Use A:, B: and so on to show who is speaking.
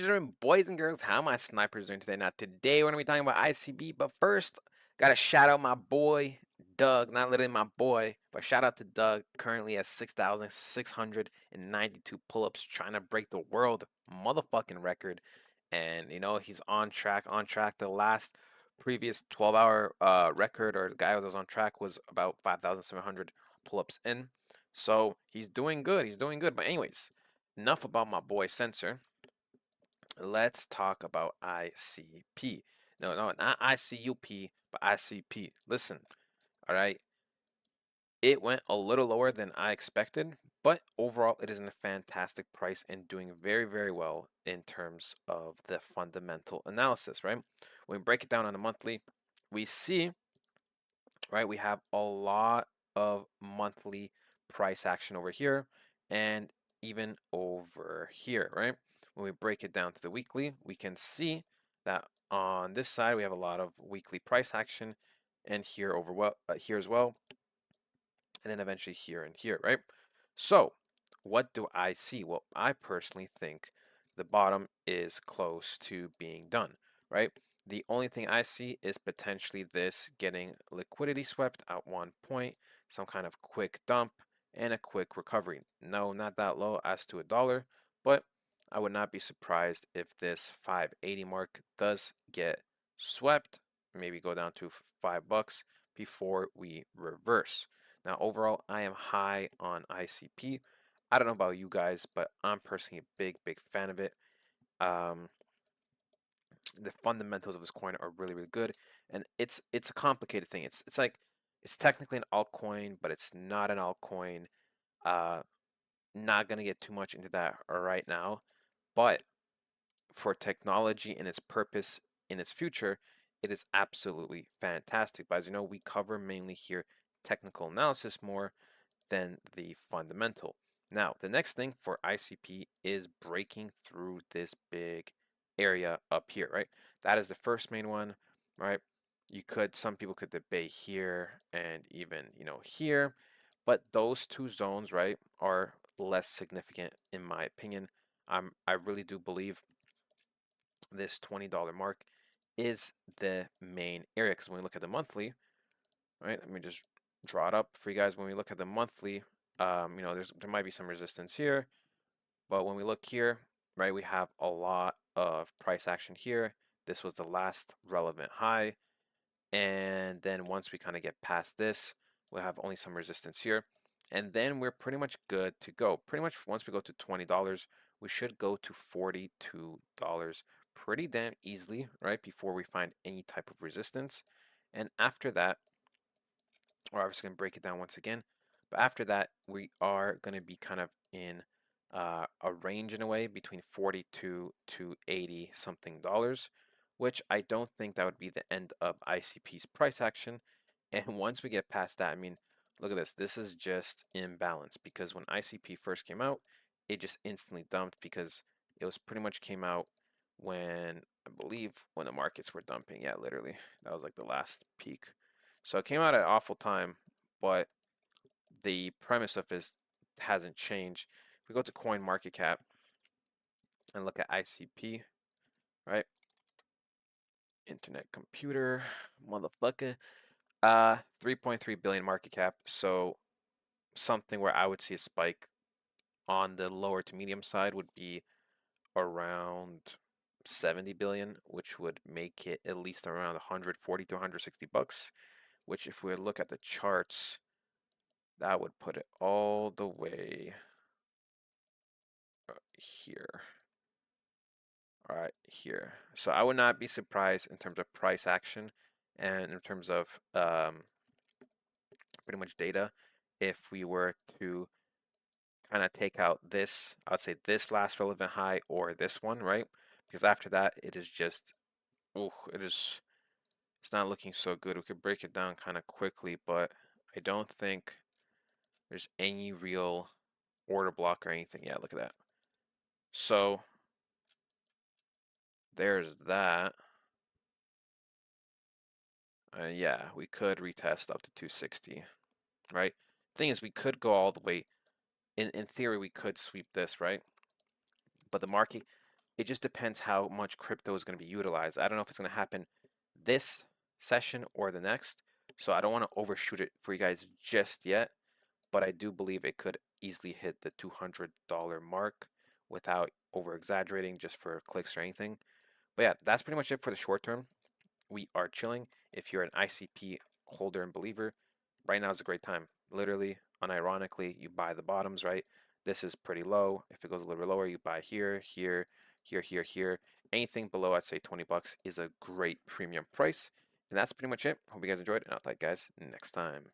A: and gentlemen, boys and girls, how my snipers doing today? Now, today we're gonna be talking about ICB, but first, gotta shout out my boy Doug, not literally my boy, but shout out to Doug, currently at 6,692 pull-ups, trying to break the world motherfucking record. And he's on track. The last previous 12-hour record, or the guy that was on track, was about 5,700 pull-ups in. So he's doing good. He's doing good. But anyways, enough about my boy Sensor. Let's talk about ICP. No, no, not ICUP, but ICP. Listen, all right. It went a little lower than I expected, but overall, it is in a fantastic price and doing very, very well in terms of the fundamental analysis, right? When we break it down on a monthly, we see, right, we have a lot of monthly price action over here and even over here, right? When we break it down to the weekly, we can see that on this side we have a lot of weekly price action, and here here as well, and then eventually here and here, right? So what do I see? Well, I personally think the bottom is close to being done, right? The only thing I see is potentially this getting liquidity swept at one point, some kind of quick dump, and a quick recovery. No, not that low as to $1, but I would not be surprised if this 580 mark does get swept, maybe go down to $5 before we reverse. Now, overall, I am high on ICP. I don't know about you guys, but I'm personally a big, big fan of it. Um, the fundamentals of this coin are really, really good, and it's a complicated thing. It's like it's technically an altcoin, but it's not an altcoin. Uh, Not gonna get too much into that right now, but for technology and its purpose in its future, it is absolutely fantastic. But as you know, we cover mainly here technical analysis more than the fundamental. Now, the next thing for ICP is breaking through this big area up here, right? That is the first main one, right? Some people could debate here and even, here, but those two zones, right, are less significant in my opinion. I really do believe this $20 mark is the main area, because when we look at the monthly, right, let me just draw it up for you guys. When we look at the monthly, there might be some resistance here, but when we look here, right, we have a lot of price action here. This was the last relevant high, and then once we kind of get past this, we'll have only some resistance here, and then we're pretty much good to go. Pretty much once we go to $20, we should go to $42 pretty damn easily, right, before we find any type of resistance. And after that, we're obviously going to break it down once again, but after that, we are going to be kind of in a range in a way between 42 to 80 something dollars, which I don't think that would be the end of ICP's price action. And once we get past that, I mean, look at this. This is just imbalance, because when ICP first came out, it just instantly dumped, because it was pretty much came out when, I believe, when the markets were dumping. Yeah, literally. That was like the last peak. So it came out at an awful time, but the premise of this hasn't changed. If we go to Coin Market Cap and look at ICP, right? Internet computer, motherfucker. 3.3 billion market cap. So something where I would see a spike on the lower to medium side would be around 70 billion, which would make it at least around 140 to 160 bucks, which if we look at the charts, that would put it all the way here. All right, here. So I would not be surprised in terms of price action and in terms of pretty much data if we were to kind of take out this, I'd say this last relevant high or this one, right? Because after that, it is just, oh, it's not looking so good. We could break it down kind of quickly, but I don't think there's any real order block or anything. Yeah, look at that. So there's that. Yeah, we could retest up to 260, right? Thing is, we could go all the way. In theory, we could sweep this, right? But the market, It just depends how much crypto is going to be utilized. I don't know if it's going to happen this session or the next, so I don't want to overshoot it for you guys just yet, but I do believe it could easily hit the $200 mark without over exaggerating just for clicks or anything. But yeah, that's pretty much it for the short term. We are chilling. If you're an ICP holder and believer, right now is a great time. Literally, unironically, you buy the bottoms, right? This is pretty low. If it goes a little bit lower, you buy here, here, here, here, here. Anything below, I'd say 20 bucks is a great premium price. And that's pretty much it. Hope you guys enjoyed, and I'll talk to you guys next time.